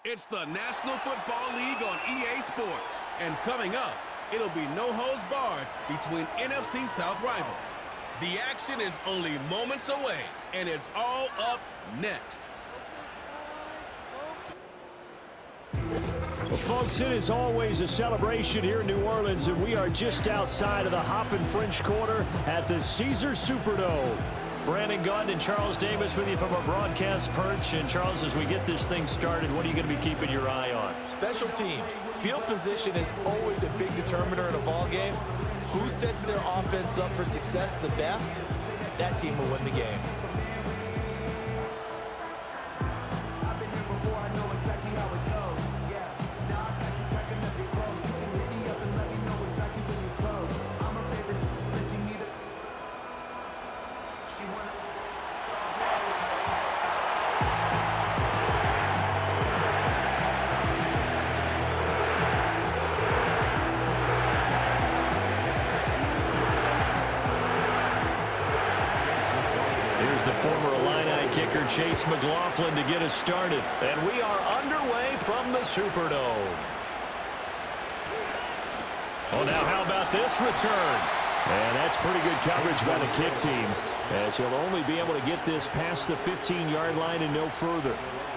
It's the National Football League on EA Sports. And coming up, it'll be no holds barred between NFC South rivals. The action is only moments away, and it's all up next. Well, folks, it is always a celebration here in New Orleans, and we are just outside of the Hoppin' French Quarter at the Caesars Superdome. Brandon Gaudin and Charles Davis with you from our broadcast perch. And, Charles, as we get this thing started, what are you going to be keeping your eye on? Special teams. Field position is always a big determiner in a ball game. Who sets their offense up for success the best, that team will win the game. Here's the former Illini kicker, Chase McLaughlin, to get us started. And we are underway from the Superdome. Oh, now how about this return? And that's pretty good coverage by the kick team, as he'll only be able to get this past the 15-yard line and no further.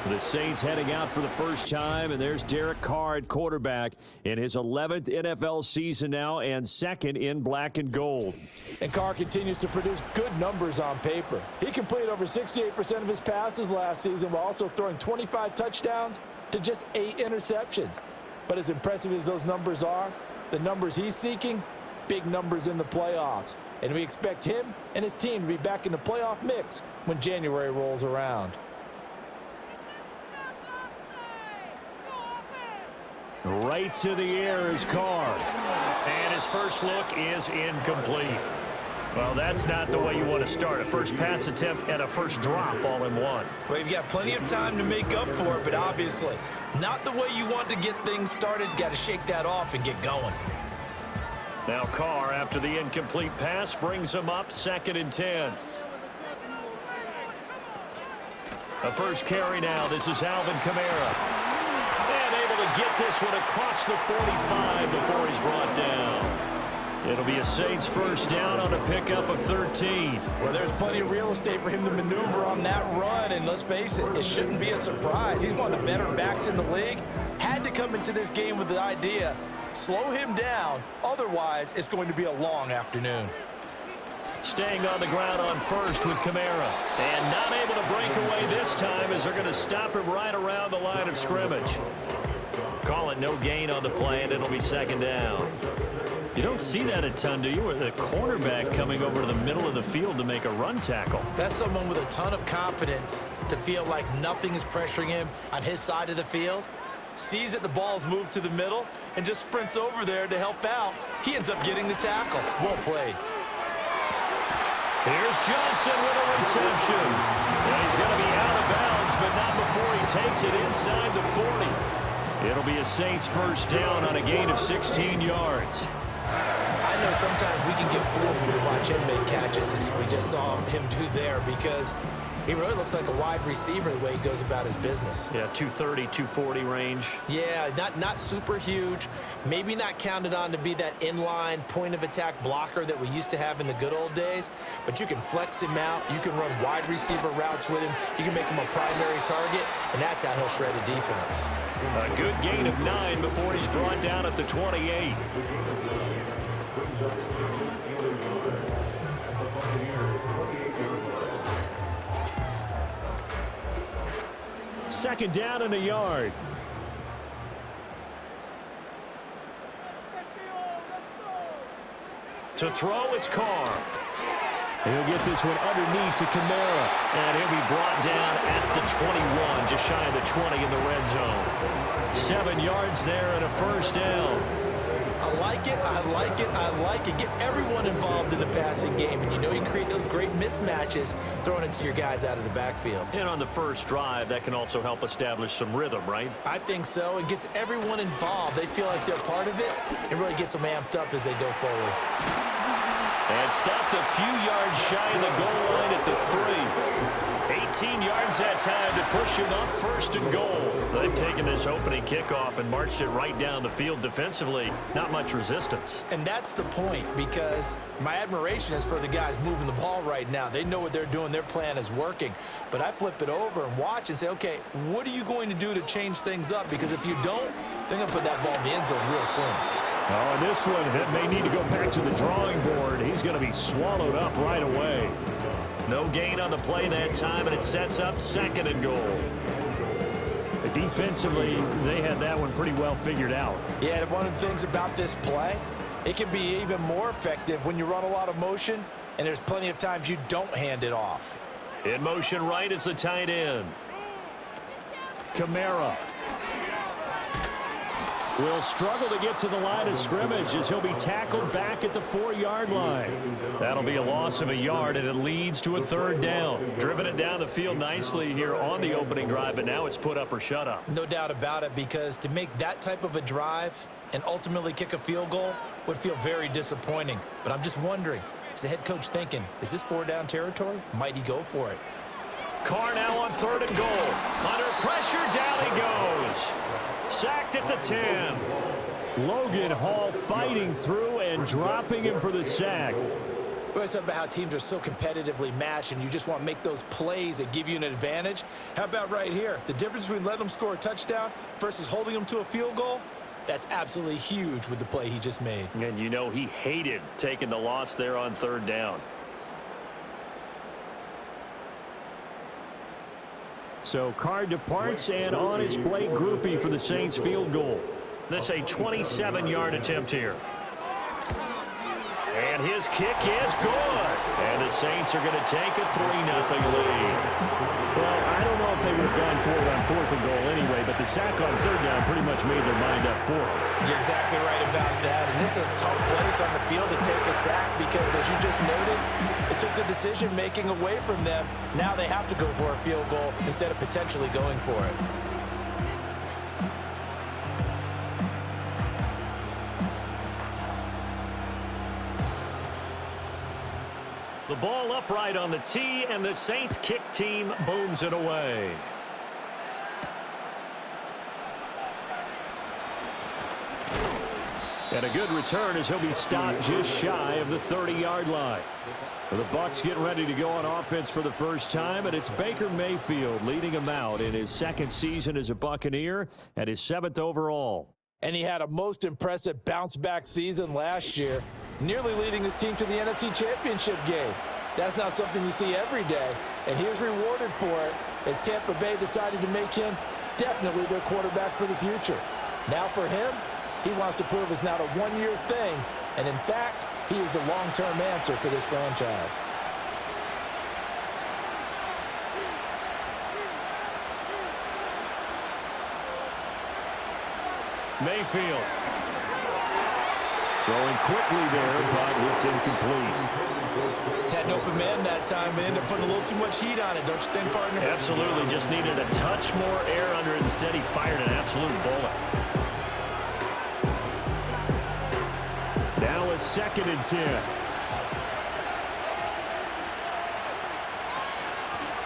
The Saints heading out for the first time, and there's Derek Carr at quarterback in his 11th NFL season now and second in black and gold. And Carr continues to produce good numbers on paper. He completed over 68% of his passes last season while also throwing 25 touchdowns to just 8 interceptions. But as impressive as those numbers are, the numbers he's seeking, big numbers in the playoffs. And we expect him and his team to be back in the playoff mix when January rolls around. Right to the air is Carr. And his first look is incomplete. Well, that's not the way you want to start. A first pass attempt and a first drop all in one. Well, you've got plenty of time to make up for it, but obviously not the way you want to get things started. Got to shake that off and get going. Now Carr, after the incomplete pass, brings him up 2nd and 10. A first carry now. This is Alvin Kamara. And able to get this one across the 45 before he's brought down. It'll be a Saints first down on a pickup of 13. Well, there's plenty of real estate for him to maneuver on that run, and let's face it, it shouldn't be a surprise. He's one of the better backs in the league. Had to come into this game with the idea, slow him down, otherwise it's going to be a long afternoon. Staying on the ground on first with Kamara. And not able to break away this time as they're going to stop him right around the line of scrimmage. Call it no gain on the play, and it'll be 2nd down. You don't see that a ton, do you? With a cornerback coming over to the middle of the field to make a run tackle. That's someone with a ton of confidence to feel like nothing is pressuring him on his side of the field. Sees that the ball's moved to the middle and just sprints over there to help out. He ends up getting the tackle. Well played. Here's Johnson with a reception. And he's going to be out of bounds, but not before he takes it inside the 40. It'll be a Saints first down on a gain of 16 yards. I know sometimes we can get fooled when we watch him make catches, as we just saw him do there, because he really looks like a wide receiver the way he goes about his business. Yeah, 230, 240 range. Yeah, not super huge. Maybe not counted on to be that inline point-of-attack blocker that we used to have in the good old days. But you can flex him out. You can run wide receiver routes with him. You can make him a primary target, and that's how he'll shred a defense. A good gain of 9 before he's brought down at the 28. Second down and a yard. To throw, it's Carr. He'll get this one underneath to Kamara, and he'll be brought down at the 21, just shy of the 20 in the red zone. 7 yards there and a first down. I like it, I like it, I like it. Get everyone involved in the passing game, and you know you can create those great mismatches throwing it to your guys out of the backfield. And on the first drive, that can also help establish some rhythm, right? I think so. It gets everyone involved. They feel like they're part of it. It really gets them amped up as they go forward. And stopped a few yards shy of the goal line at the 3. 18 yards that time to push him up 1st and goal. They've taken this opening kickoff and marched it right down the field defensively. Not much resistance. And that's the point, because my admiration is for the guys moving the ball right now. They know what they're doing. Their plan is working. But I flip it over and watch and say, okay, what are you going to do to change things up? Because if you don't, they're going to put that ball in the end zone real soon. Oh, and this one that may need to go back to the drawing board. He's going to be swallowed up right away. No gain on the play that time, and it sets up 2nd and goal. Defensively, they had that one pretty well figured out. Yeah, and one of the things about this play, it can be even more effective when you run a lot of motion, and there's plenty of times you don't hand it off. In motion right is the tight end. Kamara will struggle to get to the line of scrimmage as he'll be tackled back at the 4-yard line. That'll be a loss of a yard, and it leads to a 3rd down. Driven it down the field nicely here on the opening drive, but now it's put up or shut up. No doubt about it, because to make that type of a drive and ultimately kick a field goal would feel very disappointing. But I'm just wondering, is the head coach thinking, is this 4-down territory? Might he go for it? Carr now on 3rd and goal. Under pressure, down he goes. Sacked at the 10. Logan Hall fighting through and dropping him for the sack. We always talk about how teams are so competitively matched, and you just want to make those plays that give you an advantage. How about right here? The difference between letting them score a touchdown versus holding them to a field goal, that's absolutely huge with the play he just made. And you know he hated taking the loss there on 3rd down. So Carr departs, and on is Blake Grupe for the Saints field goal. This a 27-yard attempt here. And his kick is good. And the Saints are going to take a 3-0 lead. Well, I don't know if they would have gone for it on 4th and goal anyway, but the sack on 3rd down pretty much made their mind up for it. You're exactly right about that. And this is a tough place on the field to take a sack because, as you just noted, it took the decision-making away from them. Now they have to go for a field goal instead of potentially going for it. The ball upright on the tee, and the Saints kick team booms it away. And a good return as he'll be stopped just shy of the 30-yard line. The Bucs getting ready to go on offense for the first time, and it's Baker Mayfield leading him out in his 2nd season as a Buccaneer and his 7th overall. And he had a most impressive bounce-back season last year, nearly leading his team to the NFC Championship game. That's not something you see every day, and he was rewarded for it as Tampa Bay decided to make him definitely their quarterback for the future. Now for him, he wants to prove it's not a one-year thing, and in fact, he is the long-term answer for this franchise. Mayfield throwing quickly there, but it's incomplete. Had an open man that time, but ended up putting a little too much heat on it, don't you think, partner? Absolutely, just needed a touch more air under it. Instead, he fired an absolute bullet. Now a 2nd and 10.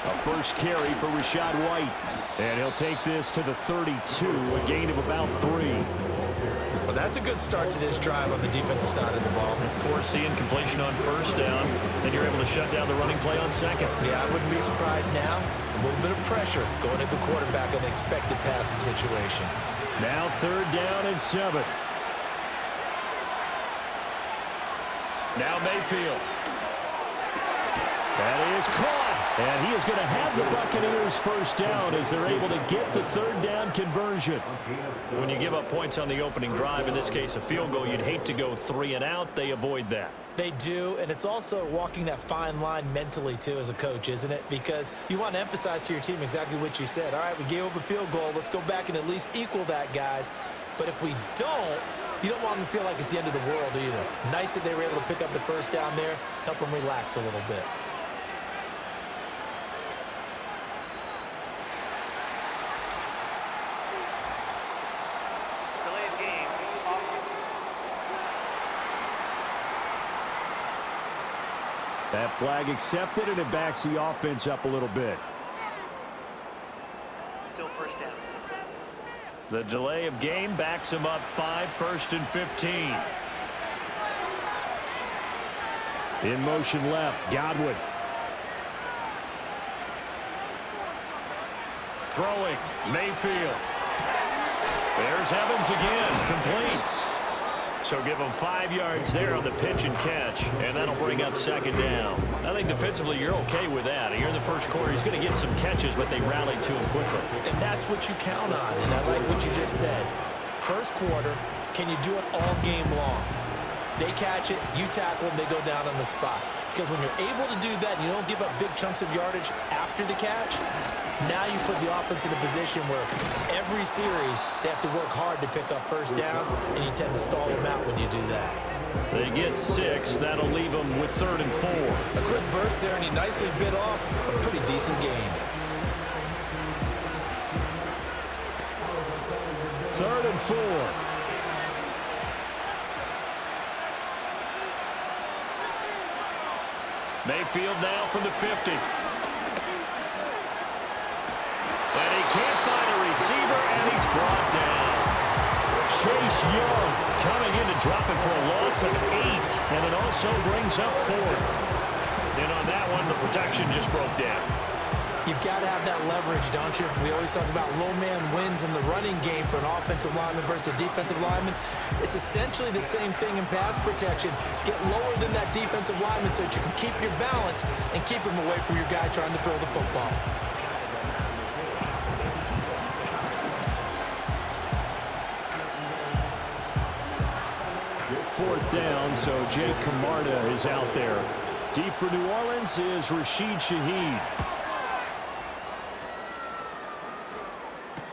A first carry for Rachaad White. And he'll take this to the 32, a gain of about 3. Well, that's a good start to this drive on the defensive side of the ball. Forcing completion on 1st down. Then you're able to shut down the running play on 2nd. Yeah, I wouldn't be surprised now. A little bit of pressure going at the quarterback in the expected passing situation. Now 3rd down and 7. Now Mayfield. That is caught. And he is going to have the Buccaneers first down as they're able to get the 3rd down conversion. When you give up points on the opening drive, in this case a field goal, you'd hate to go 3 and out. They avoid that. They do, and it's also walking that fine line mentally, too, as a coach, isn't it? Because you want to emphasize to your team exactly what you said. All right, we gave up a field goal. Let's go back and at least equal that, guys. But if we don't, you don't want them to feel like it's the end of the world either. Nice that they were able to pick up the first down there, help them relax a little bit. That flag accepted, and it backs the offense up a little bit. still first down. The delay of game backs him up 5, 1st and 15. In motion left, Godwin. Throwing, Mayfield. There's Evans again, complete. So give him 5 yards there on the pitch and catch, and that'll bring up 2nd down. I think defensively you're okay with that. Here in the first quarter, he's going to get some catches, but they rallied to him quickly. And that's what you count on, and I like what you just said. First quarter, can you do it all game long? They catch it, you tackle them, they go down on the spot. Because when you're able to do that and you don't give up big chunks of yardage after the catch, now you put the offense in a position where every series they have to work hard to pick up first downs, and you tend to stall them out when you do that. They get 6. That'll leave them with 3rd and 4. A quick burst there, and he nicely bit off a pretty decent game. 3rd and 4. Mayfield now from the 50. And he can't find a receiver, and he's brought down. Chase Young coming in to drop it for a loss of 8, and it also brings up 4th. And on that one, the protection just broke down. You've got to have that leverage, don't you? We always talk about low man wins in the running game for an offensive lineman versus a defensive lineman. It's essentially the same thing in pass protection. Get lower than that defensive lineman so that you can keep your balance and keep him away from your guy trying to throw the football. Fourth down, so Jake Camarda is out there. Deep for New Orleans is Rashid Shaheed.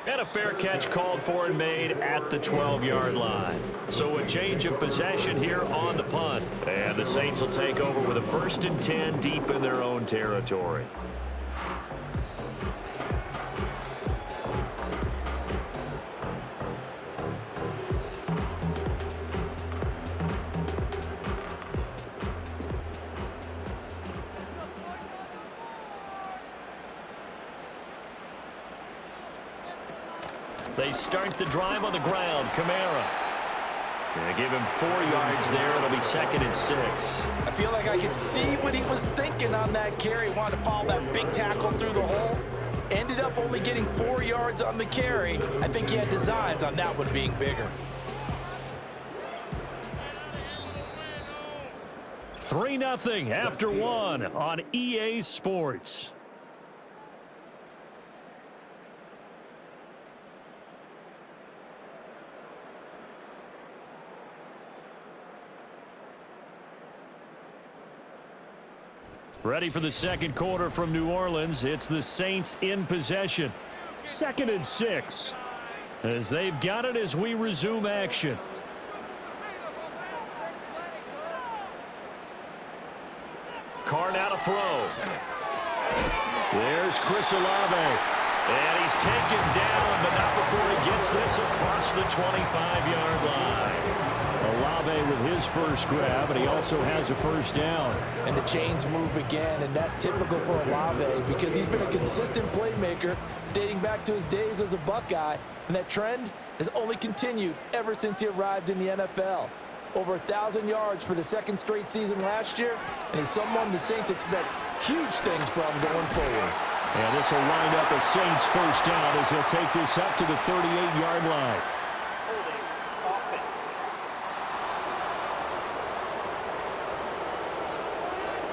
And a fair catch called for and made at the 12-yard line. So a change of possession here on the punt. And the Saints will take over with a 1st and 10 deep in their own territory. They start the drive on the ground. Kamara. They give him 4 yards there. It'll be 2nd and 6. I feel like I could see what he was thinking on that carry. Wanted to follow that big tackle through the hole. Ended up only getting 4 yards on the carry. I think he had designs on that one being bigger. 3-0 after 1 on EA Sports. Ready for the second quarter from New Orleans. It's the Saints in possession. 2nd and 6. As they've got it as we resume action. Carr now to throw. There's Chris Olave. And he's taken down, but not before he gets this across the 25-yard line. Olave with his first grab, and he also has a first down. And the chains move again, and that's typical for Olave because he's been a consistent playmaker dating back to his days as a Buckeye, and that trend has only continued ever since he arrived in the NFL. Over 1,000 yards for the 2nd straight season last year, and he's someone the Saints expect huge things from going forward. And this will wind up a Saints first down as he'll take this up to the 38-yard line.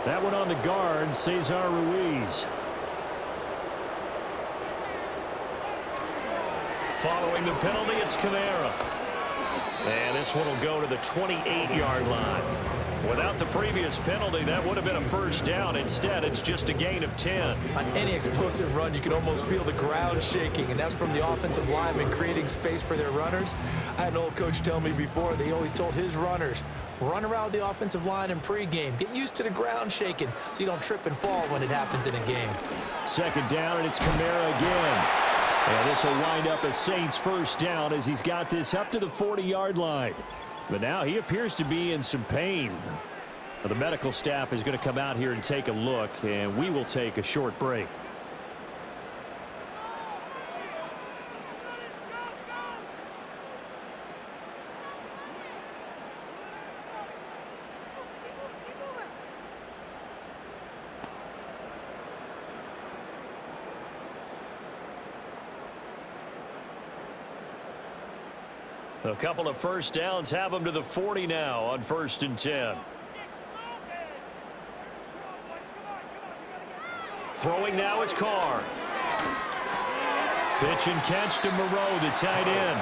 That one on the guard, Cesar Ruiz. Following the penalty, it's Kamara. And this one will go to the 28-yard line. Without the previous penalty, that would have been a first down. Instead, it's just a gain of 10. On any explosive run, you can almost feel the ground shaking, and that's from the offensive linemen creating space for their runners. I had an old coach tell me before, they always told his runners, run around the offensive line in pregame. Get used to the ground shaking so you don't trip and fall when it happens in a game. 2nd down, and it's Kamara again. And this will wind up a Saints first down as he's got this up to the 40-yard line. But now he appears to be in some pain. The medical staff is going to come out here and take a look, and we will take a short break. A couple of first downs have them to the 40 now on 1st and 10. Throwing now is Carr. Pitch and catch to Moreau, the tight end.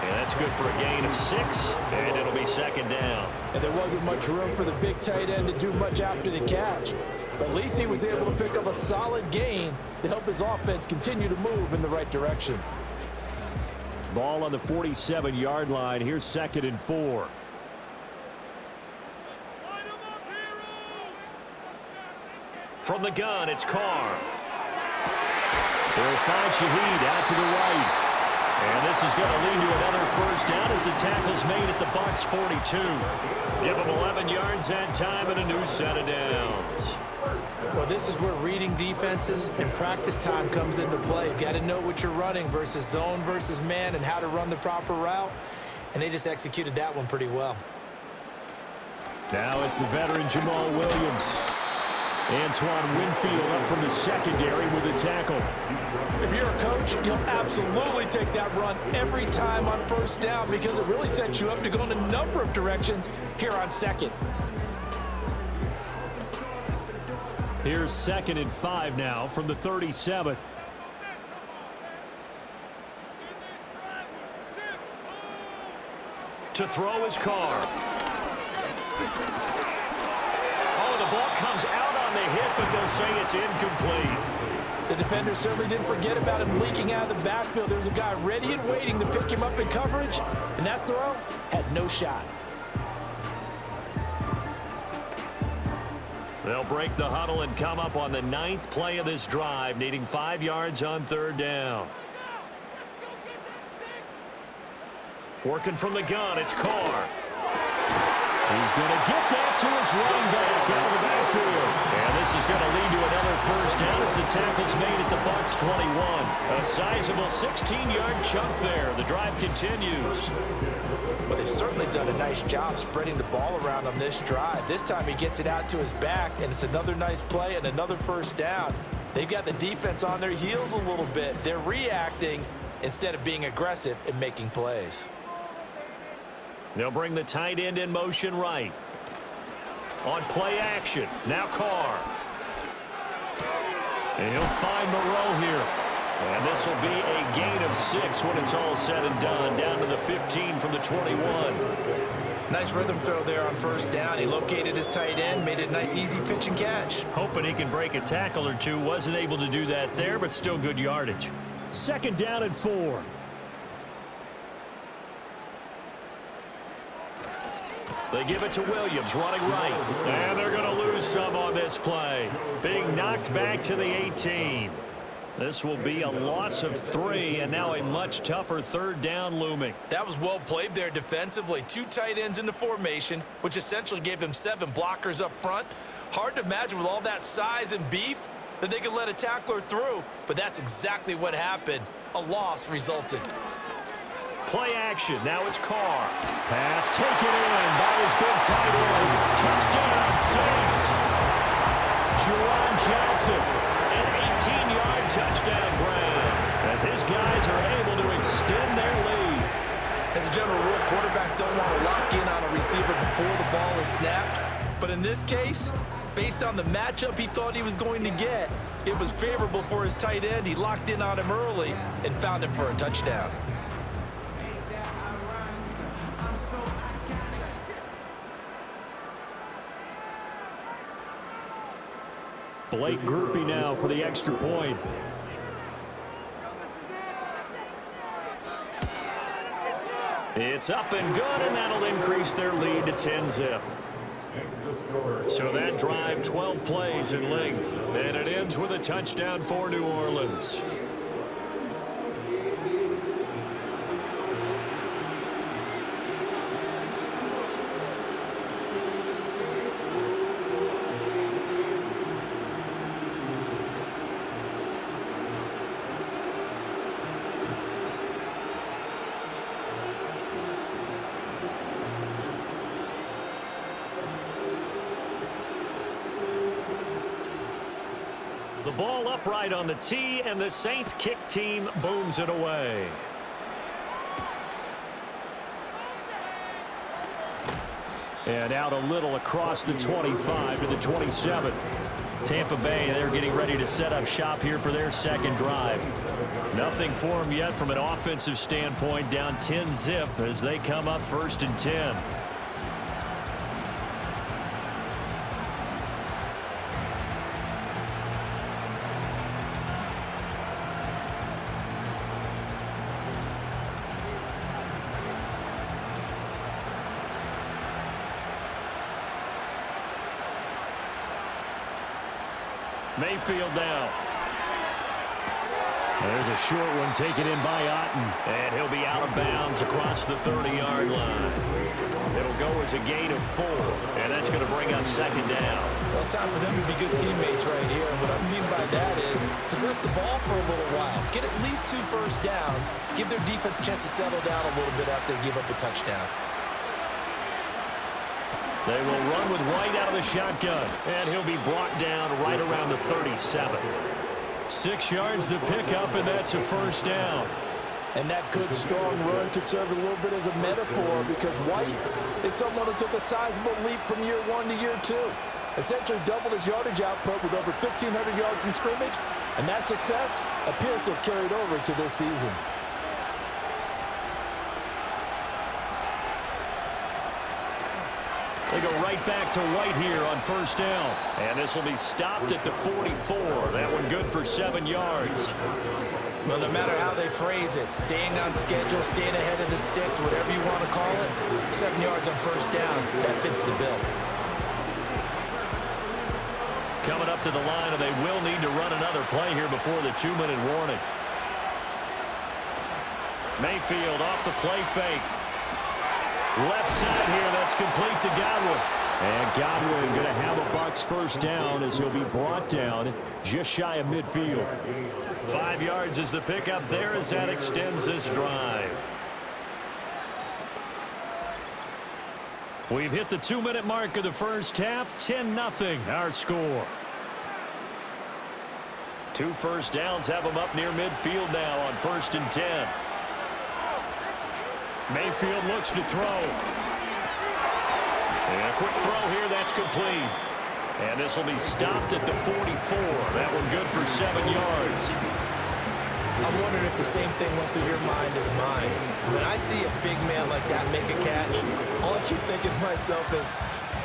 And that's good for a gain of 6, and it'll be 2nd down. And there wasn't much room for the big tight end to do much after the catch. But at least he was able to pick up a solid gain to help his offense continue to move in the right direction. Ball on the 47-yard line. Here's 2nd and 4. From the gun, it's Carr. They'll find Shaheed out to the right. And this is going to lead to another first down as the tackle's made at the Bucs 42. Give them 11 yards that time and a new set of downs. Well, this is where reading defenses and practice time comes into play. You've got to know what you're running versus zone versus man and how to run the proper route. And they just executed that one pretty well. Now it's the veteran Jamal Williams. Antoine Winfield up from the secondary with a tackle. If you're a coach, you'll absolutely take that run every time on first down because it really sets you up to go in a number of directions here on 2nd. Here's 2nd and 5 now from the 37. To throw his Carr. Oh, the ball comes out on the hit, but they'll say it's incomplete. The defender certainly didn't forget about him leaking out of the backfield. There was a guy ready and waiting to pick him up in coverage, and that throw had no shot. They'll break the huddle and come up on the 9th play of this drive, needing 5 yards on 3rd down. Working from the gun, it's Carr. He's going to get that to his running back out of the backfield. And this is going to lead to another first down as the tackle's made at the Bucs 21. A sizable 16-yard chunk there. The drive continues. Well, they've certainly done a nice job spreading the ball around on this drive. This time he gets it out to his back, and it's another nice play and another first down. They've got the defense on their heels a little bit. They're reacting instead of being aggressive and making plays. They'll bring the tight end in motion right. On play action, now Carr. And he'll find Moreau here. And this will be a gain of 6 when it's all said and done. Down to the 15 from the 21. Nice rhythm throw there on first down. He located his tight end, made it a nice easy pitch and catch. Hoping he can break a tackle or two. Wasn't able to do that there, but still good yardage. 2nd down and 4. They give it to Williams, running right. And they're going to lose some on this play. Being knocked back to the 18. This will be a loss of 3, and now a much tougher 3rd down looming. That was well played there defensively. 2 tight ends in the formation, which essentially gave them 7 blockers up front. Hard to imagine with all that size and beef that they could let a tackler through, but that's exactly what happened. A loss resulted. Play action. Now it's Carr. Pass taken in by his big tight end. Touchdown, Saints. Juwan Johnson, an 18-yard touchdown grab as his guys are able to extend their lead. As a general rule, quarterbacks don't want to lock in on a receiver before the ball is snapped. But in this case, based on the matchup he thought he was going to get, it was favorable for his tight end. He locked in on him early and found him for a touchdown. Blake Groupie now for the extra point. It's up and good, and that'll increase their lead to 10-zip. So that drive, 12 plays in length, and it ends with a touchdown for New Orleans. The ball upright on the tee, and the Saints kick team booms it away. And out a little across the 25 to the 27. Tampa Bay, they're getting ready to set up shop here for their second drive. Nothing for them yet from an offensive standpoint, down 10-zip as they come up 1st and 10. Mayfield now. There's a short one taken in by Otten. And he'll be out of bounds across the 30-yard line. It'll go as a gain of 4. And that's going to bring up 2nd down. Well, it's time for them to be good teammates right here. And what I mean by that is possess the ball for a little while. Get at least 2 first downs. Give their defense a chance to settle down a little bit after they give up a touchdown. They will run with White out of the shotgun. And he'll be brought down right around the 37. 6 yards the pickup, and that's a 1st down. And that good, strong run could serve a little bit as a metaphor because White is someone who took a sizable leap from year 1 to year 2. Essentially doubled his yardage output with over 1,500 yards from scrimmage, and that success appears to have carried over to this season. They go right back to White here on 1st down. And this will be stopped at the 44. That one good for 7 yards. Well, no matter how they phrase it, staying on schedule, staying ahead of the sticks, whatever you want to call it, 7 yards on 1st down, that fits the bill. Coming up to the line, and they will need to run another play here before the 2-minute warning. Mayfield off the play fake. Left side here, that's complete to Godwin. And Godwin going to have a Bucs 1st down as he'll be brought down just shy of midfield. 5 yards is the pickup there as that extends this drive. We've hit the 2-minute mark of the first half. 10-0 our score. 2 first downs have them up near midfield now on 1st and 10. Mayfield looks to throw. And a quick throw here, that's complete. And this will be stopped at the 44. That one good for 7 yards. I'm wondering if the same thing went through your mind as mine. When I see a big man like that make a catch, all I keep thinking to myself is,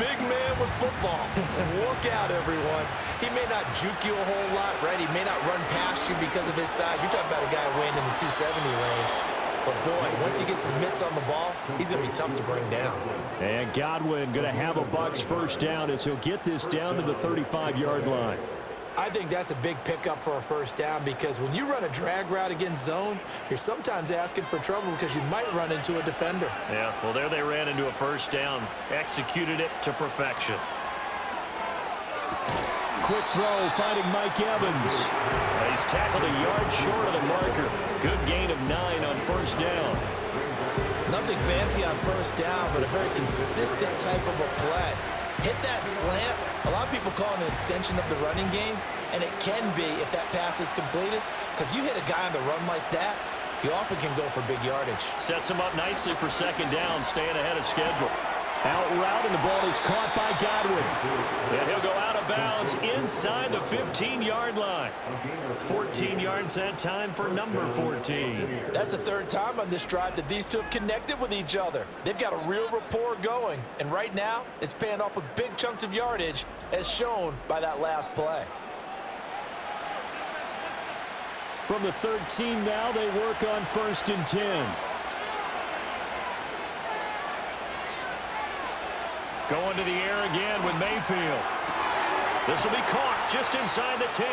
big man with football. Look out, everyone. He may not juke you a whole lot, right? He may not run past you because of his size. You're talking about a guy weighing in the 270 range. But, boy, once he gets his mitts on the ball, he's going to be tough to bring down. And Godwin going to have a Bucs 1st down as he'll get this down to the 35-yard line. I think that's a big pickup for a 1st down because when you run a drag route against zone, you're sometimes asking for trouble because you might run into a defender. Yeah, well, there they ran into a 1st down. Executed it to perfection. Quick throw, finding Mike Evans. He's tackled a yard short of the marker. Good gain of 9 on 1st down. Nothing fancy on 1st down, but a very consistent type of a play. Hit that slant. A lot of people call it an extension of the running game, and it can be if that pass is completed, because you hit a guy on the run like that, you often can go for big yardage. Sets him up nicely for 2nd down, staying ahead of schedule. Out route, and the ball is caught by Godwin. And he'll go out of bounds inside the 15-yard line. 14 yards that time for number 14. That's the 3rd time on this drive that these two have connected with each other. They've got a real rapport going. And right now, it's paying off with big chunks of yardage, as shown by that last play. From the 13 now, they work on 1st and 10. Going to the air again with Mayfield. This will be caught just inside the 10.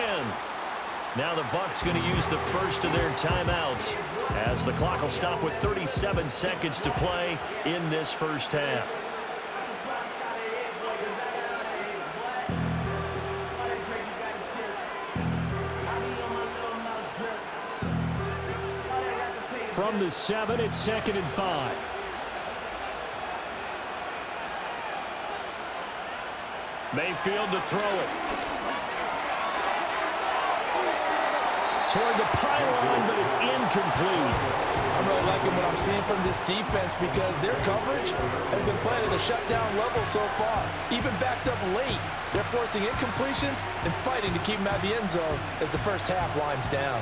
Now the Bucs going to use the first of their timeouts as the clock will stop with 37 seconds to play in this first half. From the 7, it's 2nd and 5. Mayfield to throw it. Toward the pylon, but it's incomplete. I'm I'm really liking what I'm seeing from this defense because their coverage has been playing at a shutdown level so far. Even backed up late, they're forcing incompletions and fighting to keep them out of the end zone as the first half winds down.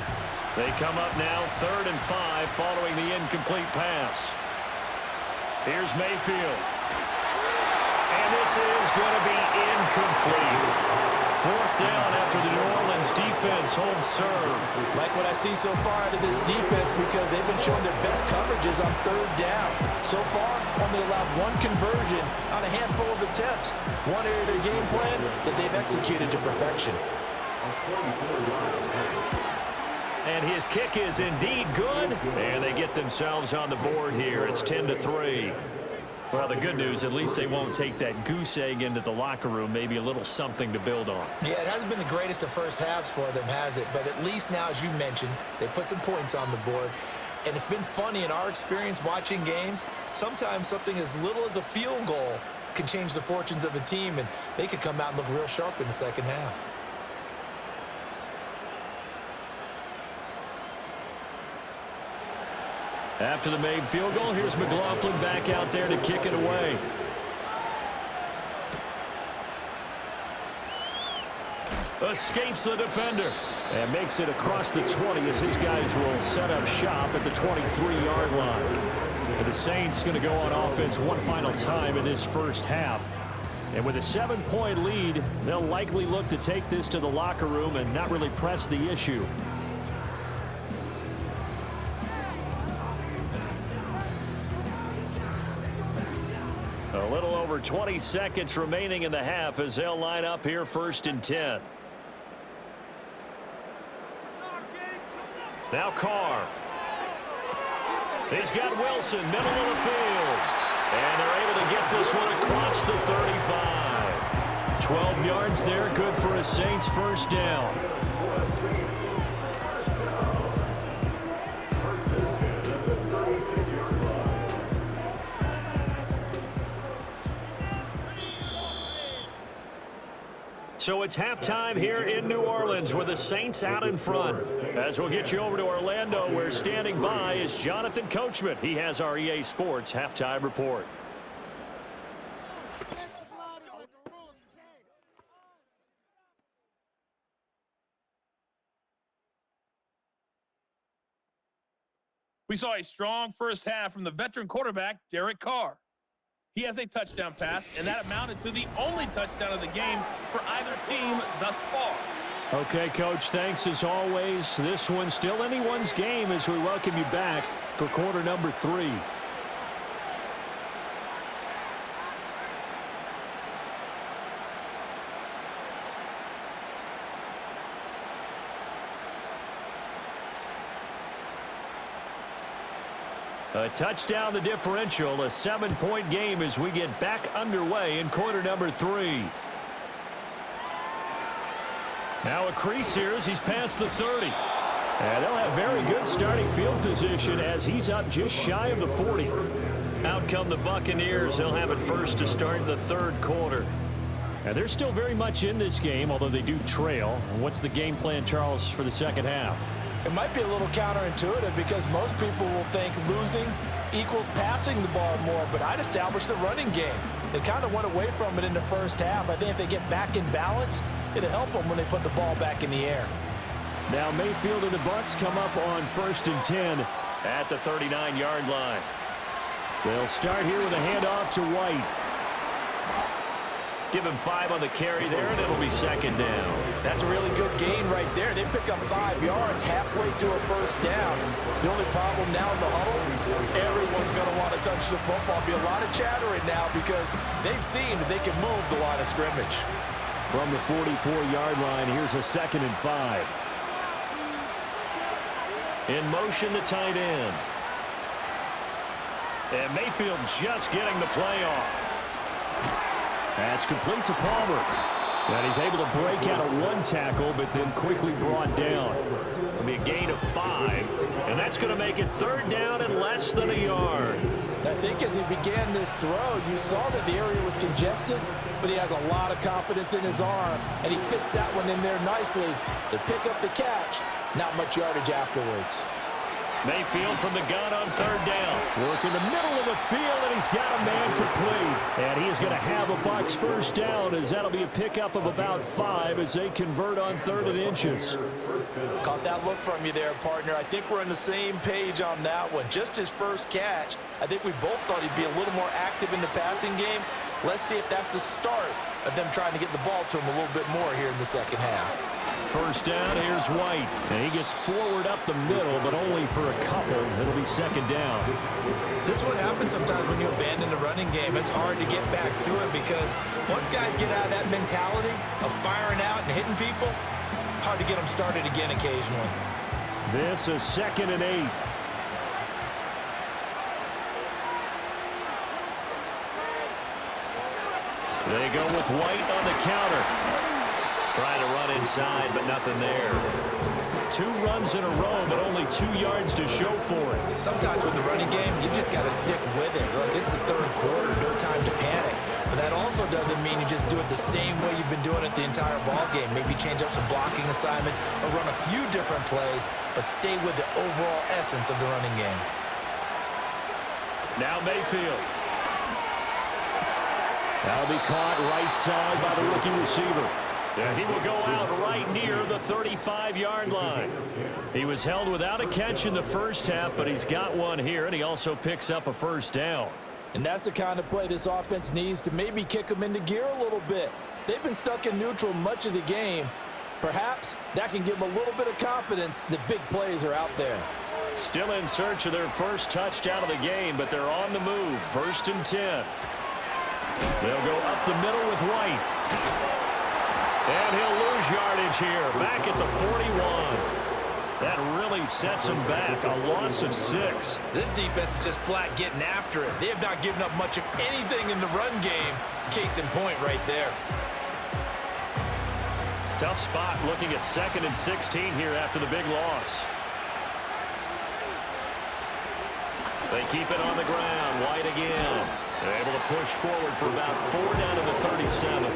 They come up now 3rd and 5 following the incomplete pass. Here's Mayfield. And this is going to be incomplete. 4th down after the New Orleans defense holds serve. Like what I see so far out of this defense because they've been showing their best coverages on 3rd down. So far, only allowed 1 conversion on a handful of attempts. One area of their game plan that they've executed to perfection. And his kick is indeed good. And they get themselves on the board here. It's 10-3. Well, the good news, at least they won't take that goose egg into the locker room. Maybe a little something to build on. Yeah, it hasn't been the greatest of first halves for them, has it? But at least now, as you mentioned, they put some points on the board. And it's been funny in our experience watching games. Sometimes something as little as a field goal can change the fortunes of a team, and they could come out and look real sharp in the second half. After the made field goal, here's McLaughlin back out there to kick it away. Escapes the defender. And makes it across the 20 as his guys will set up shop at the 23-yard line. And the Saints going to go on offense one final time in this first half. And with a 7-point lead, they'll likely look to take this to the locker room and not really press the issue. A little over 20 seconds remaining in the half as they'll line up here 1st and 10. Now Carr. He's got Wilson, middle of the field. And they're able to get this one across the 35. 12 yards there, good for a Saints first down. So it's halftime here in New Orleans with the Saints out in front. As we'll get you over to Orlando, where standing by is Jonathan Coachman. He has our EA Sports halftime report. We saw a strong first half from the veteran quarterback, Derek Carr. He has a touchdown pass, and that amounted to the only touchdown of the game for either team thus far. Okay, Coach, thanks as always. This one's still anyone's game as we welcome you back for quarter number 3. A touchdown the differential, a 7-point game as we get back underway in quarter number 3. Now a crease here as he's past the 30. And they'll have very good starting field position as he's up just shy of the 40. Out come the Buccaneers. They'll have it first to start the 3rd quarter. And they're still very much in this game, although they do trail. And what's the game plan, Charles, for the second half? It might be a little counterintuitive because most people will think losing equals passing the ball more, but I'd establish the running game. They kind of went away from it in the first half. I think if they get back in balance, it'll help them when they put the ball back in the air. Now Mayfield and the Bucs come up on 1st and 10 at the 39-yard line. They'll start here with a handoff to White. Give him 5 on the carry there, and it'll be 2nd down. That's a really good gain right there. They pick up 5 yards halfway to a first down. The only problem now in the huddle, everyone's going to want to touch the football. Be a lot of chattering now because they've seen that they can move the line of scrimmage. From the 44-yard line, here's a 2nd and 5. In motion, the tight end. And Mayfield just getting the play off. That's complete to Palmer. And he's able to break out of 1 tackle, but then quickly brought down. It'll be a gain of 5, and that's going to make it 3rd down and less than a yard. I think as he began this throw, you saw that the area was congested, but he has a lot of confidence in his arm, and he fits that one in there nicely. They pick up the catch, not much yardage afterwards. Mayfield from the gun on third down. Work in the middle of the field, and he's got a man complete. And he is going to have a Bucs first down, as that'll be a pickup of about 5 as they convert on 3rd and inches. Caught that look from you there, partner. I think we're on the same page on that one. Just his first catch. I think we both thought he'd be a little more active in the passing game. Let's see if that's the start of them trying to get the ball to him a little bit more here in the second half. First down, here's White. And he gets forward up the middle, but only for a couple. It'll be second down. This is what happens sometimes when you abandon the running game. It's hard to get back to it because once guys get out of that mentality of firing out and hitting people, hard to get them started again occasionally. This is 2nd and 8. They go with White on the counter. Trying to run inside, but nothing there. 2 runs in a row, but only 2 yards to show for it. Sometimes with the running game, you just got to stick with it. Look, it's the 3rd quarter, no time to panic. But that also doesn't mean you just do it the same way you've been doing it the entire ball game. Maybe change up some blocking assignments or run a few different plays, but stay with the overall essence of the running game. Now Mayfield. That'll be caught right side by the rookie receiver. And he will go out right near the 35-yard line. He was held without a catch in the first half, but he's got one here, and he also picks up a first down. And that's the kind of play this offense needs to maybe kick them into gear a little bit. They've been stuck in neutral much of the game. Perhaps that can give them a little bit of confidence that big plays are out there. Still in search of their first touchdown of the game, but they're on the move. 1st and 10. They'll go up the middle with White. And he'll lose yardage here, back at the 41. That really sets him back, a loss of 6. This defense is just flat getting after it. They have not given up much of anything in the run game. Case in point right there. Tough spot looking at 2nd and 16 here after the big loss. They keep it on the ground. White again. They're able to push forward for about 4 down to the 37.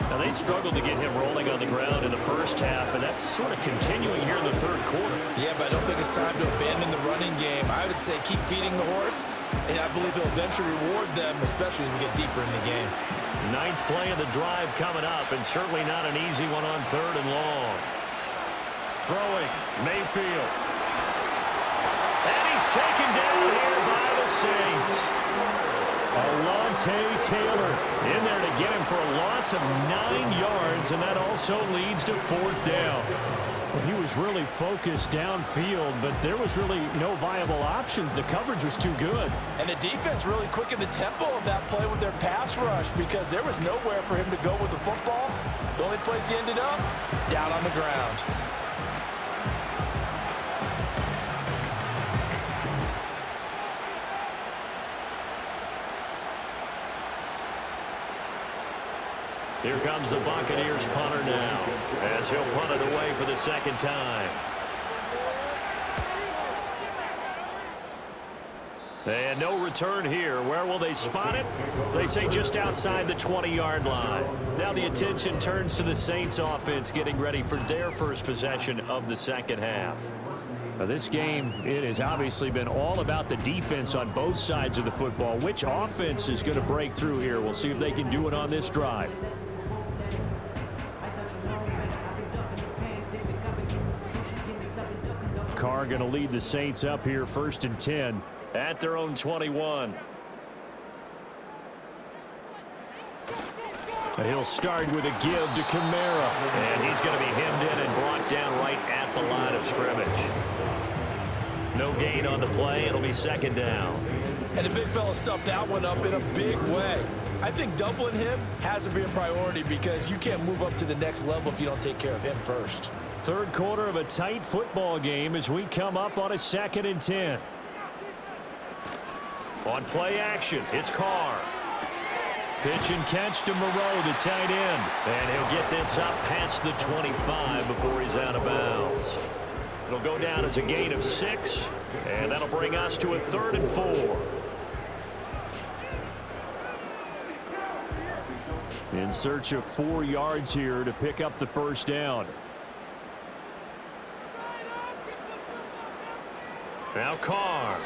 Now, they struggled to get him rolling on the ground in the first half, and that's sort of continuing here in the 3rd quarter. Yeah, but I don't think it's time to abandon the running game. I would say keep feeding the horse, and I believe he'll eventually reward them, especially as we get deeper in the game. 9th play of the drive coming up, and certainly not an easy one on 3rd and long. Throwing, Mayfield. And he's taken down here by the Saints. Alontae Taylor in there to get him for a loss of 9 yards, and that also leads to 4th down. Well, he was really focused downfield, but there was really no viable options. The coverage was too good. And the defense really quickened the tempo of that play with their pass rush because there was nowhere for him to go with the football. The only place he ended up, down on the ground. Here comes the Buccaneers punter now, as he'll punt it away for the 2nd time. And no return here. Where will they spot it? They say just outside the 20-yard line. Now the attention turns to the Saints offense getting ready for their first possession of the second half. Now this game, it has obviously been all about the defense on both sides of the football. Which offense is going to break through here? We'll see if they can do it on this drive. Carr going to lead the Saints up here 1st and 10 at their own 21. He'll start with a give to Kamara. And he's going to be hemmed in and brought down right at the line of scrimmage. No gain on the play. It'll be 2nd down. And the big fella stuffed that one up in a big way. I think doubling him has to be a priority because you can't move up to the next level if you don't take care of him first. 3rd quarter of a tight football game as we come up on a 2nd and 10. On play action, it's Carr. Pitch and catch to Moreau, the tight end. And he'll get this up past the 25 before he's out of bounds. It'll go down as a gain of 6, and that'll bring us to a 3rd and 4. In search of 4 yards here to pick up the first down. Now Carr.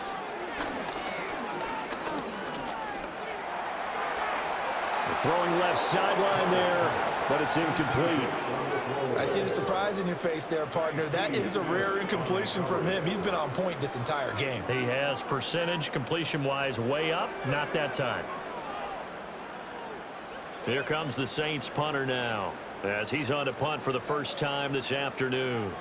Throwing left sideline there, but it's incomplete. I see the surprise in your face there, partner. That is a rare incompletion from him. He's been on point this entire game. He has percentage completion-wise way up, not that time. Here comes the Saints punter now, as he's on to punt for the first time this afternoon.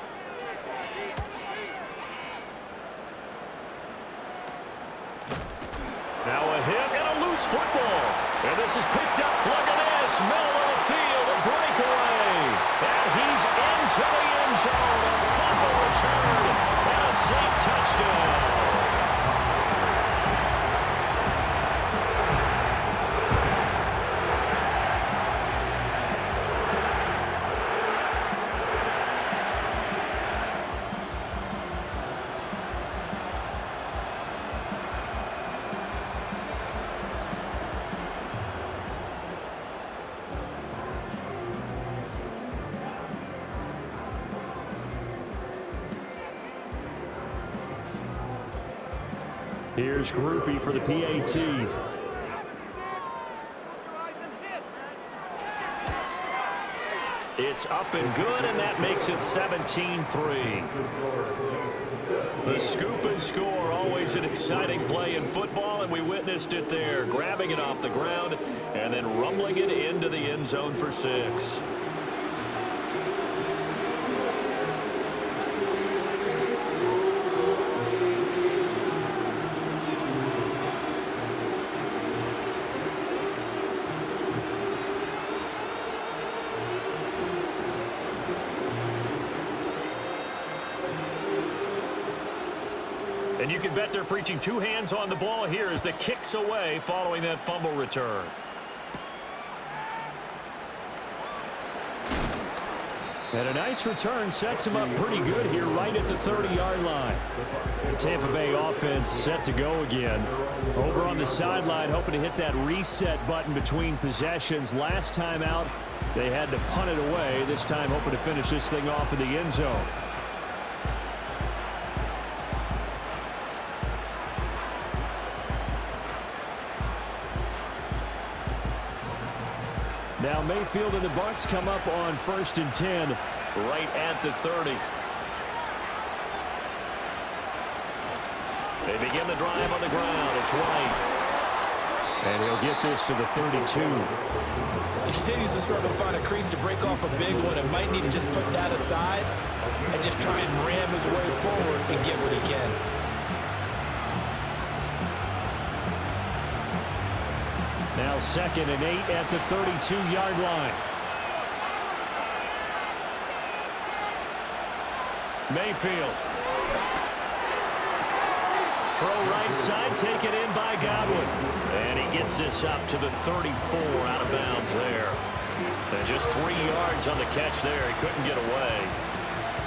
Now a hit and a loose football. And this is picked up. Look at this. Middle of the field, a breakaway. And he's into the end zone. A fumble return. And a Saint touchdown. Here's Groupie for the PAT. It's up and good, and that makes it 17-3. The scoop and score, always an exciting play in football, and we witnessed it there, grabbing it off the ground and then rumbling it into the end zone for 6. And you can bet they're preaching two hands on the ball here as the kicks away following that fumble return. And a nice return sets him up pretty good here right at the 30-yard line. The Tampa Bay offense set to go again. Over on the sideline, hoping to hit that reset button between possessions. Last time out, they had to punt it away. This time hoping to finish this thing off in the end zone. Now Mayfield and the Bucs come up on 1st and 10 right at the 30. They begin the drive on the ground. It's White. And he'll get this to the 32. He continues to struggle to find a crease to break off a big one and might need to just put that aside and just try and ram his way forward and get what he can. Now 2nd and 8 at the 32-yard line. Mayfield. Throw right side, taken in by Godwin. And he gets this up to the 34 out of bounds there. And just 3 yards on the catch there. He couldn't get away.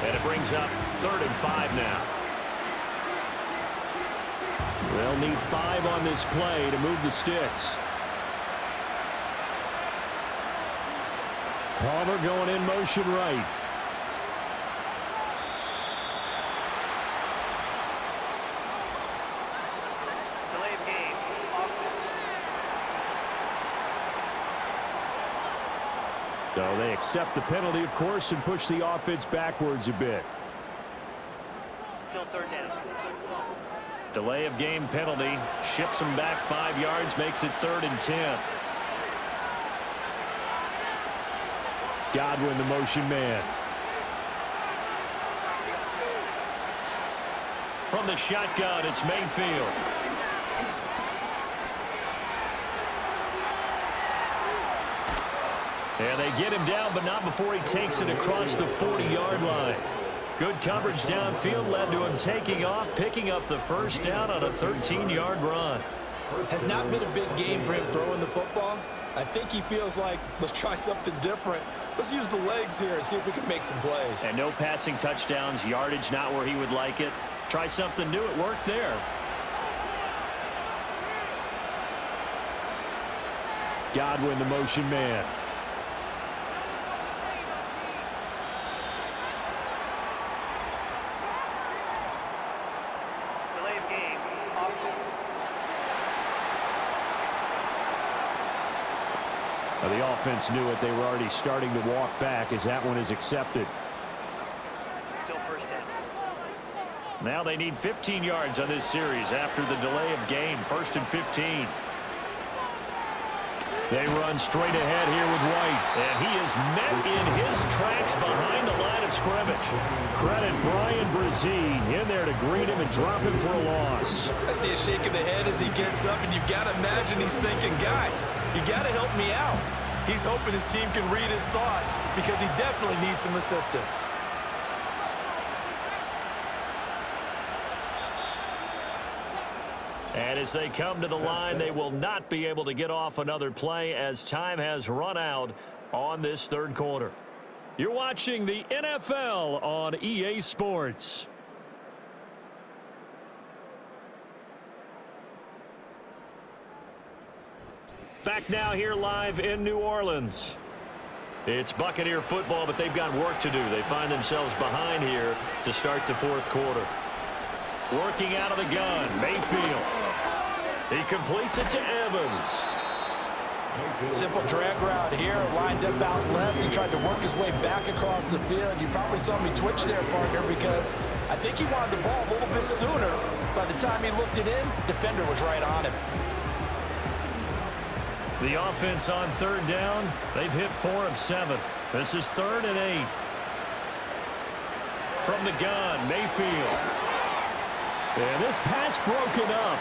And it brings up 3rd and 5 now. They'll need 5 on this play to move the sticks. Palmer going in motion right. Delay of game. So they accept the penalty, of course, and push the offense backwards a bit. Still 3rd down. Delay of game penalty. Ships them back 5 yards, makes it 3rd and 10. Godwin, the motion man. From the shotgun, it's Mayfield. And they get him down, but not before he takes it across the 40-yard line. Good coverage downfield led to him taking off, picking up the first down on a 13-yard run. Has not been a big game for him throwing the football. I think he feels like, let's try something different. Let's use the legs here and see if we can make some plays. And no passing touchdowns, yardage not where he would like it. Try something new, it worked there. Godwin, the motion man. The offense knew it. They were already starting to walk back as that one is accepted. Still first down. Now they need 15 yards on this series after the delay of game. 1st and 15. They run straight ahead here with White, and he is met in his tracks behind the line of scrimmage. Credit Brian Brzee in there to greet him and drop him for a loss. I see a shake of the head as he gets up, and you've got to imagine he's thinking, guys, you got to help me out. He's hoping his team can read his thoughts because he definitely needs some assistance. And as they come to the line, they will not be able to get off another play as time has run out on this 3rd quarter. You're watching the NFL on EA Sports. Back now here live in New Orleans. It's Buccaneer football, but they've got work to do. They find themselves behind here to start the 4th quarter. Working out of the gun, Mayfield. He completes it to Evans. Simple drag route here, lined up out left. He tried to work his way back across the field. You probably saw me twitch there, partner, because I think he wanted the ball a little bit sooner. By the time he looked it in, defender was right on him. The offense on 3rd down, they've hit 4 of 7. This is 3rd and 8. From the gun, Mayfield. And this pass broken up.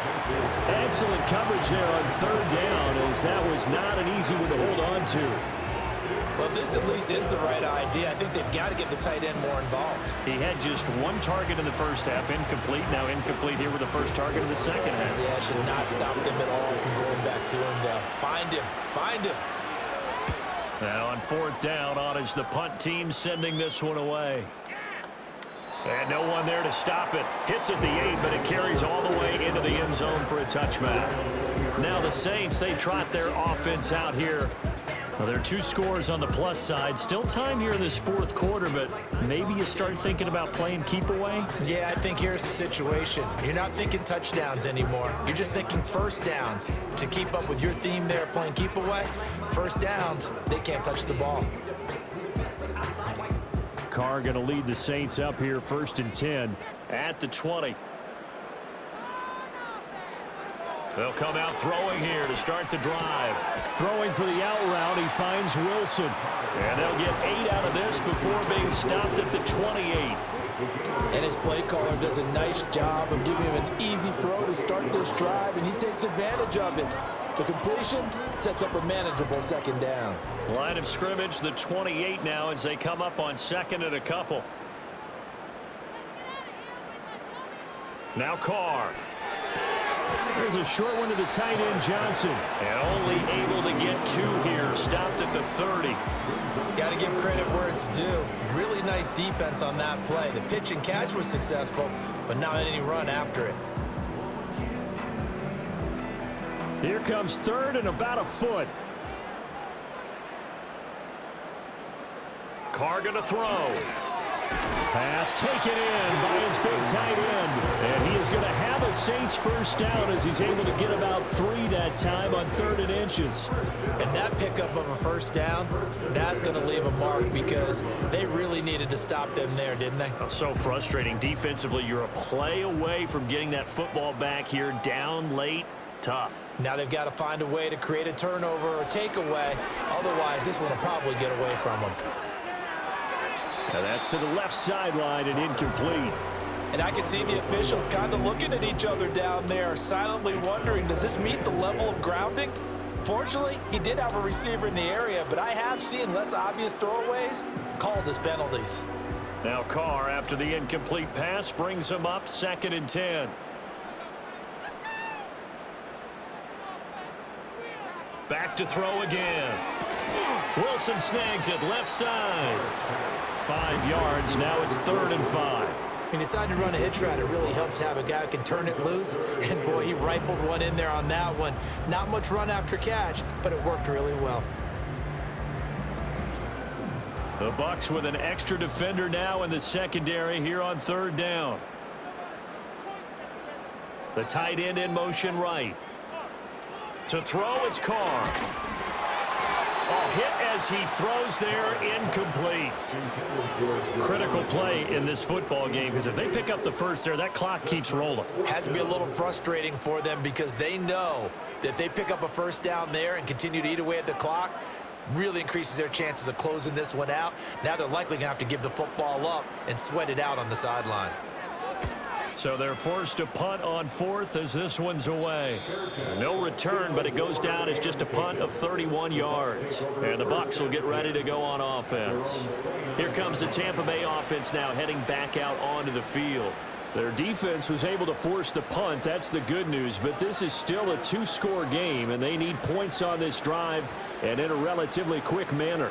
Excellent coverage there on 3rd down, as that was not an easy one to hold on to. Well, this at least is the right idea. I think they've got to get the tight end more involved. He had just 1 target in the first half, incomplete. Now incomplete here with the first target in the second half. Yeah, should not stop them at all from going back to him. Now, find him. Now on 4th down, on is the punt team sending this one away. And no one there to stop it. Hits at the 8, but it carries all the way into the end zone for a touchback. Now the Saints, they trot their offense out here. Well, there are 2 scores on the plus side. Still time here in this 4th quarter, but maybe you start thinking about playing keep away? Yeah, I think here's the situation. You're not thinking touchdowns anymore. You're just thinking first downs. To keep up with your theme there, playing keep away, first downs, they can't touch the ball. Carr going to lead the Saints up here 1st and 10 at the 20. They'll come out throwing here to start the drive. Throwing for the out route, he finds Wilson. And they'll get 8 out of this before being stopped at the 28. And his play caller does a nice job of giving him an easy throw to start this drive, and he takes advantage of it. The completion sets up a manageable 2nd down. Line of scrimmage, the 28 now as they come up on 2nd and a couple. Now Carr. There's a short one to the tight end, Johnson. And only able to get 2 here. Stopped at the 30. Got to give credit where it's due. Really nice defense on that play. The pitch and catch was successful, but not any run after it. Here comes 3rd and about a foot. Carr going to throw. Pass taken in by his big tight end. And he is going to have a Saints first down as he's able to get about 3 that time on 3rd and inches. And that pickup of a first down, that's going to leave a mark because they really needed to stop them there, didn't they? So frustrating. Defensively, you're a play away from getting that football back here down late. Tough. Now they've got to find a way to create a turnover or takeaway. Otherwise, this one will probably get away from them. Now that's to the left sideline and incomplete. And I can see the officials kind of looking at each other down there, silently wondering, does this meet the level of grounding? Fortunately, he did have a receiver in the area, but I have seen less obvious throwaways called as penalties. Now Carr, after the incomplete pass, brings him up 2nd and 10. Back to throw again. Wilson snags it left side. 5 yards. Now it's 3rd and 5. He decided to run a hitch route. It really helped to have a guy who can turn it loose. And, boy, he rifled one in there on that one. Not much run after catch, but it worked really well. The Bucs with an extra defender now in the secondary here on 3rd down. The tight end in motion right. To throw, it's Carr. Oh, hit as he throws there, incomplete. Critical play in this football game, because if they pick up the first there, that clock keeps rolling. Has to be a little frustrating for them because they know that they pick up a first down there and continue to eat away at the clock, really increases their chances of closing this one out. Now they're likely going to have to give the football up and sweat it out on the sideline. So they're forced to punt on fourth as this one's away. No return, but it goes down as just a punt of 31 yards. And the Bucs will get ready to go on offense. Here comes the Tampa Bay offense now heading back out onto the field. Their defense was able to force the punt. That's the good news. But this is still a two-score game, and they need points on this drive and in a relatively quick manner.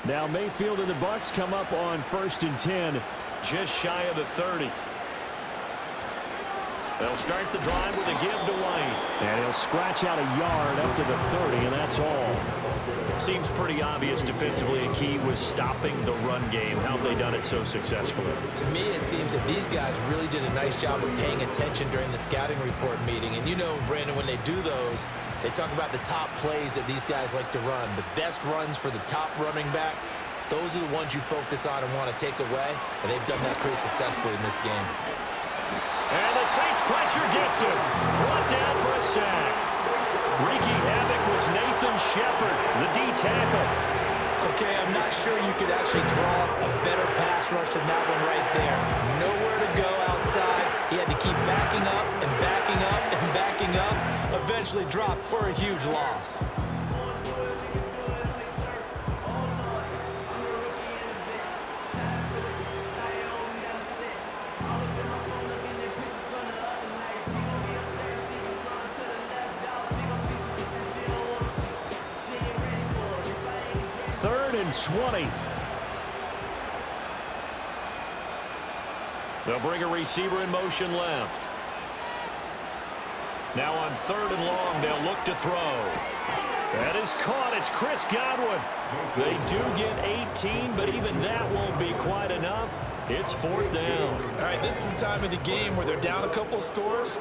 Now Mayfield and the Bucs come up on 1st and 10, just shy of the 30. They'll start the drive with a give to White. And he'll scratch out a yard up to the 30, and that's all. Seems pretty obvious defensively a key was stopping the run game. How have they done it so successfully? To me, it seems that these guys really did a nice job of paying attention during the scouting report meeting. And you know, Brandon, when they do those, they talk about the top plays that these guys like to run. The best runs for the top running back, those are the ones you focus on and want to take away. And they've done that pretty successfully in this game. And the Saints pressure gets him. Brought down for a sack. Wreaking havoc was Nathan Shepard, the D tackle. Okay, I'm not sure you could actually draw a better pass rush than that one right there. Nowhere to go outside. He had to keep backing up and backing up and backing up. Eventually dropped for a huge loss. Third and 20. They'll bring a receiver in motion left. Now on 3rd and long, they'll look to throw. That is caught. It's Chris Godwin. They do get 18, but even that won't be quite enough. It's 4th down. All right, this is the time of the game where they're down a couple of scores,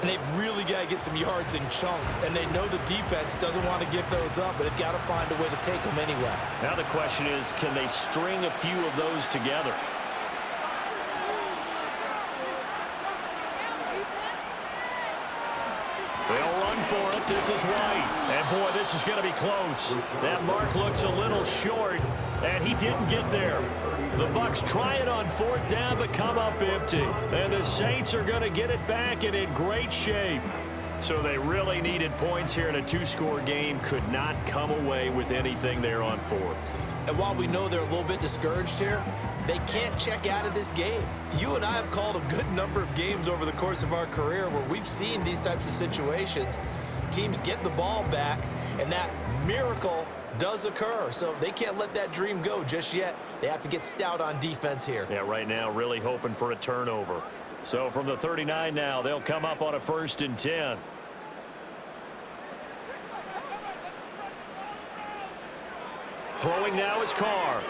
and they've really got to get some yards in chunks, and they know the defense doesn't want to give those up, but they've got to find a way to take them anyway. Now the question is, can they string a few of those together? They'll run for it. This is White. And, boy, this is going to be close. That mark looks a little short, and he didn't get there. The Bucs try it on 4th down, but come up empty. And the Saints are going to get it back and in great shape. So they really needed points here in a two-score game. Could not come away with anything there on 4th. And while we know they're a little bit discouraged here, they can't check out of this game. You and I have called a good number of games over the course of our career where we've seen these types of situations. Teams get the ball back, and that miracle does occur. So they can't let that dream go just yet. They have to get stout on defense here. Yeah, right now really hoping for a turnover. So from the 39 now, they'll come up on a 1st and 10. Throwing now is Carr.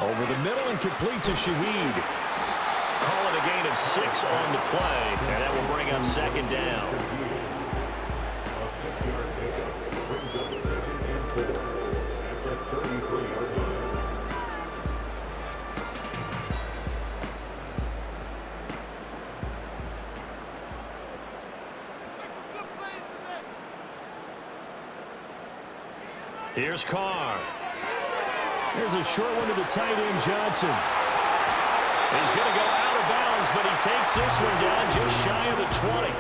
Over the middle and complete to Shaheed. Calling a gain of 6 on the play, and that will bring up 2nd down. Here's Carr. Here's a short one to the tight end, Johnson. He's going to go out of bounds, but he takes this one down just shy of the 20.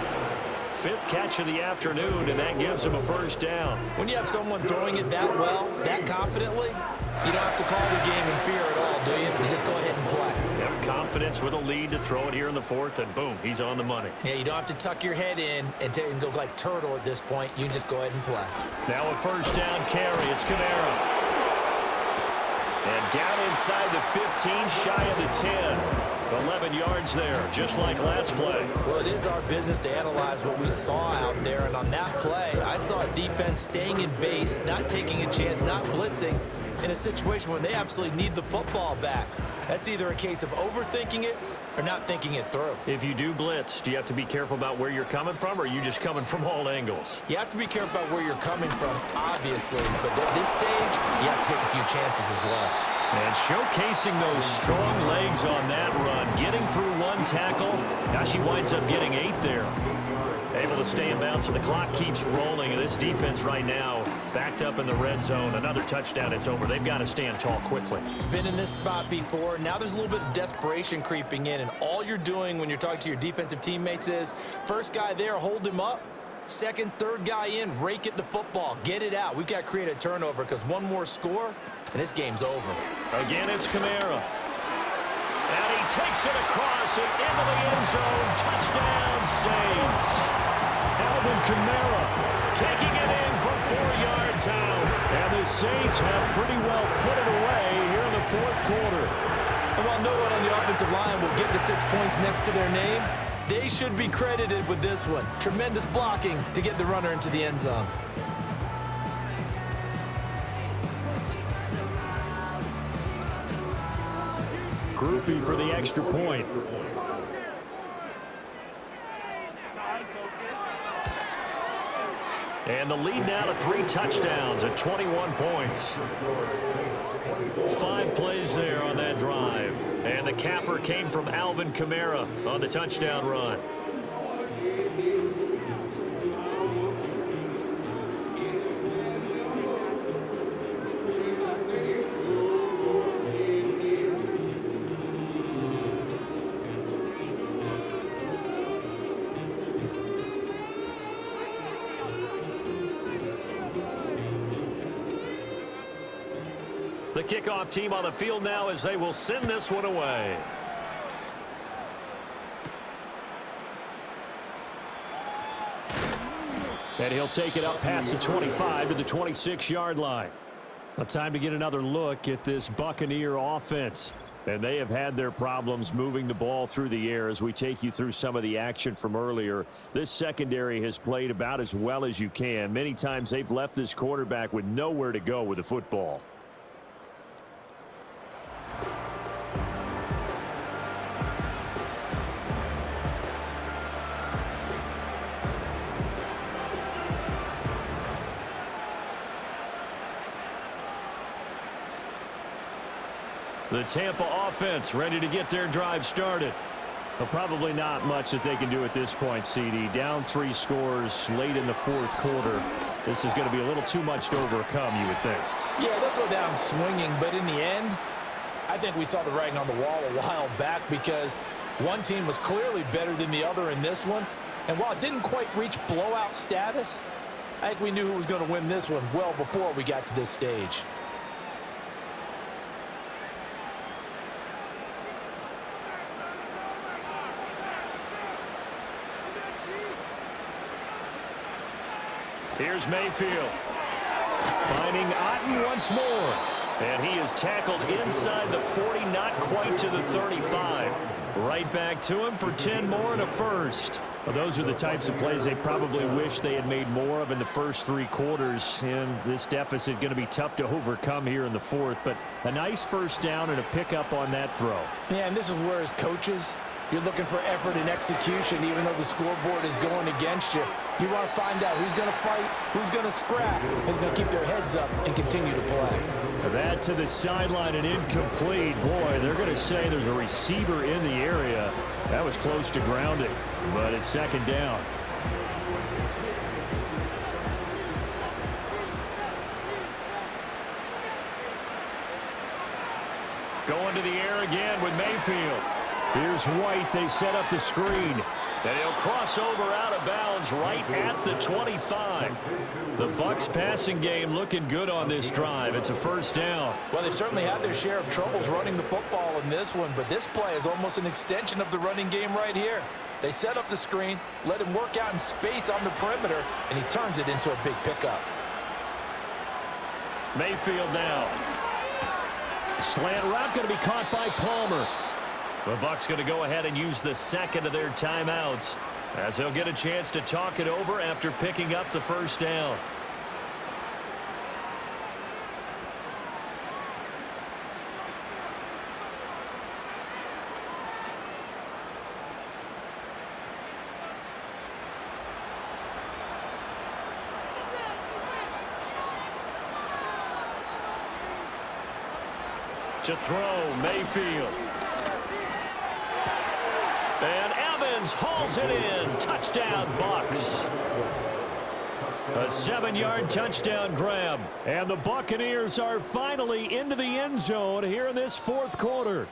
5th catch of the afternoon, and that gives him a 1st down. When you have someone throwing it that well, that confidently, you don't have to call the game in fear at all, do you? You just go ahead and play. Yep, confidence with a lead to throw it here in the 4th, and boom, he's on the money. Yeah, you don't have to tuck your head in and go like turtle at this point. You can just go ahead and play. Now a 1st down carry. It's Kamara. And down inside the 15, shy of the 10. 11 yards there, just like last play. Well, it is our business to analyze what we saw out there, and on that play, I saw a defense staying in base, not taking a chance, not blitzing, in a situation where they absolutely need the football back. That's either a case of overthinking it or not thinking it through. If you do blitz, do you have to be careful about where you're coming from, or are you just coming from all angles? You have to be careful about where you're coming from, obviously, but at this stage, you have to take a few chances as well. And showcasing those strong legs on that run, getting through one tackle. Now she winds up getting 8 there. Able to stay in bounds, so the clock keeps rolling. And this defense right now backed up in the red zone. Another touchdown, it's over. They've got to stand tall quickly. Been in this spot before. Now there's a little bit of desperation creeping in, and all you're doing when you're talking to your defensive teammates is, first guy there, hold him up. Second, third guy in, rake at the football. Get it out. We've got to create a turnover because one more score, and this game's over. Again, it's Kamara. And he takes it across and into the end zone. Touchdown, Saints. Alvin Kamara taking it in from 4 yards out. And the Saints have pretty well put it away here in the fourth quarter. And while no one on the offensive line will get the 6 points next to their name, they should be credited with this one. Tremendous blocking to get the runner into the end zone. Groupie for the extra point. And the lead now to 3 touchdowns at 21 points. 5 plays there on that drive. And the capper came from Alvin Kamara on the touchdown run. The kickoff team on the field now as they will send this one away. And he'll take it up past the 25 to the 26-yard line. Now time to get another look at this Buccaneer offense. And they have had their problems moving the ball through the air as we take you through some of the action from earlier. This secondary has played about as well as you can. Many times they've left this quarterback with nowhere to go with the football. The Tampa offense ready to get their drive started. But probably not much that they can do at this point, CD. Down 3 scores late in the fourth quarter. This is going to be a little too much to overcome, you would think. Yeah, they'll go down swinging, but in the end, I think we saw the writing on the wall a while back because one team was clearly better than the other in this one. And while it didn't quite reach blowout status, I think we knew who was going to win this one well before we got to this stage. Here's Mayfield. Finding Otten once more. And he is tackled inside the 40, not quite to the 35. Right back to him for 10 more and a first. Well, those are the types of plays they probably wish they had made more of in the first 3 quarters. And this deficit going to be tough to overcome here in the fourth. But a nice first down and a pickup on that throw. Yeah, and this is where as coaches, you're looking for effort and execution, even though the scoreboard is going against you. You want to find out who's going to fight, who's going to scrap, who's going to keep their heads up and continue to play. That to the sideline and incomplete. Boy, they're going to say there's a receiver in the area. That was close to grounding, but it's second down. Going to the air again with Mayfield. Here's White. They set up the screen. And he'll cross over out of bounds right at the 25. The Bucs passing game looking good on this drive. It's a first down. Well, they've certainly had their share of troubles running the football in this one, but this play is almost an extension of the running game right here. They set up the screen, let him work out in space on the perimeter, and he turns it into a big pickup. Mayfield now. Slant route going to be caught by Palmer. The Bucs going to go ahead and use the second of their timeouts as they'll get a chance to talk it over after picking up the first down. To throw, Mayfield. And Evans hauls it in. Touchdown, Bucs. A 7-yard touchdown grab. And the Buccaneers are finally into the end zone here in this fourth quarter.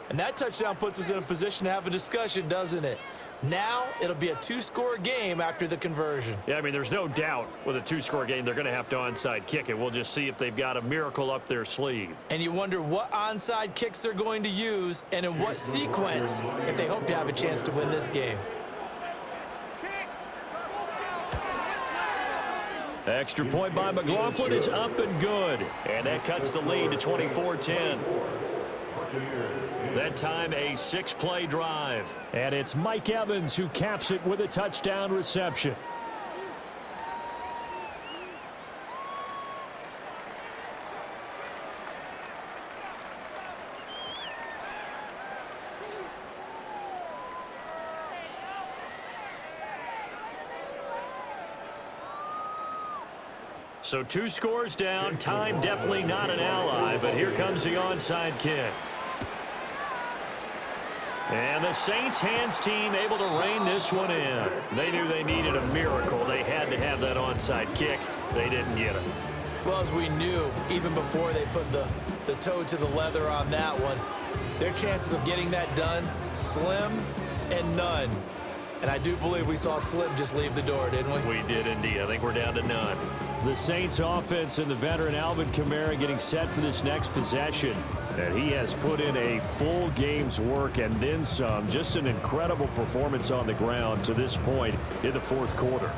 And that touchdown puts us in a position to have a discussion, doesn't it? Now it'll be a 2-score game after the conversion. Yeah, I mean, there's no doubt with a 2-score game they're going to have to onside kick it. We'll just see if they've got a miracle up their sleeve. And you wonder what onside kicks they're going to use and in what sequence if they hope to have a chance to win this game. Extra point by McLaughlin is up and good. And that cuts the lead to 24-10. That time a 6-play drive. And it's Mike Evans who caps it with a touchdown reception. So 2 scores down. Time definitely not an ally, but here comes the onside kick. And the Saints hands team able to rein this one in. They knew they needed a miracle. They had to have that onside kick. They didn't get it. Well, as we knew, even before they put the toe to the leather on that one, their chances of getting that done, slim and none. And I do believe we saw Slim just leave the door, didn't we? We did indeed. I think we're down to none. The Saints offense and the veteran Alvin Kamara getting set for this next possession. And he has put in a full game's work and then some. Just an incredible performance on the ground to this point in the fourth quarter.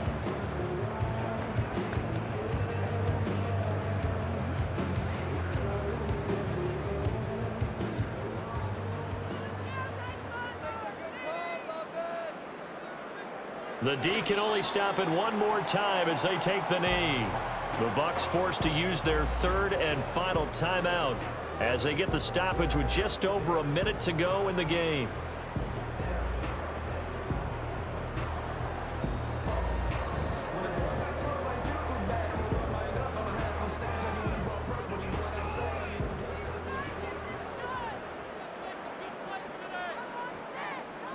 The D can only stop it one more time as they take the knee. The Bucs forced to use their third and final timeout as they get the stoppage with just over a minute to go in the game.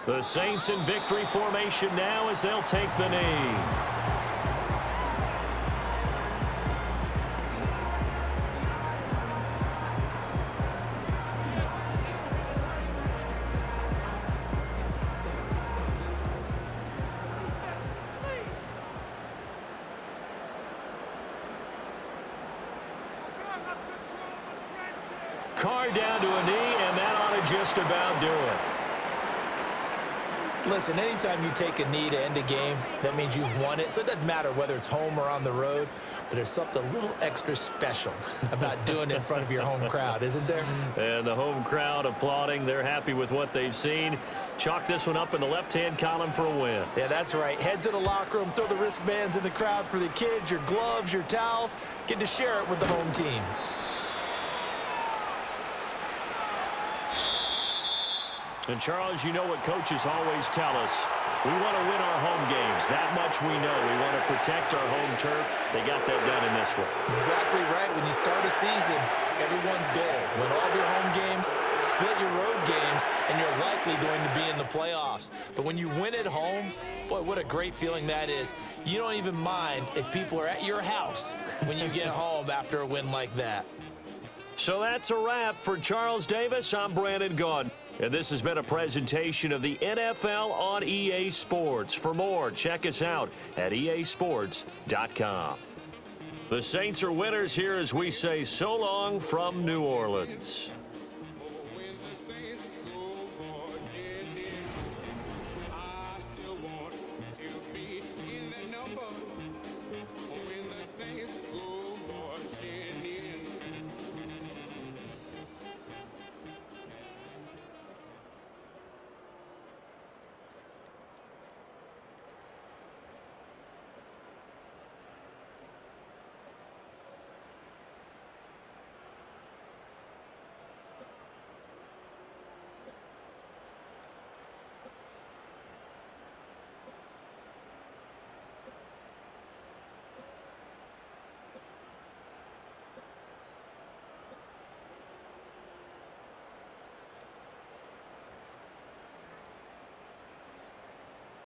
The Saints in victory formation now as they'll take the knee. Carr down to a knee, and that ought to just about do it. Listen, anytime you take a knee to end a game, that means you've won it. So it doesn't matter whether it's home or on the road, but there's something a little extra special about doing it in front of your home crowd, isn't there? And the home crowd applauding. They're happy with what they've seen. Chalk this one up in the left-hand column for a win. Yeah, that's right. Head to the locker room, throw the wristbands in the crowd for the kids, your gloves, your towels. Get to share it with the home team. And, Charles, you know what coaches always tell us. We want to win our home games. That much we know. We want to protect our home turf. They got that done in this one. Exactly right. When you start a season, everyone's goal. Win all of your home games, split your road games, and you're likely going to be in the playoffs. But when you win at home, boy, what a great feeling that is. You don't even mind if people are at your house when you get home after a win like that. So that's a wrap. For Charles Davis, I'm Brandon Gaudin. And this has been a presentation of the NFL on EA Sports. For more, check us out at easports.com. The Saints are winners here as we say so long from New Orleans.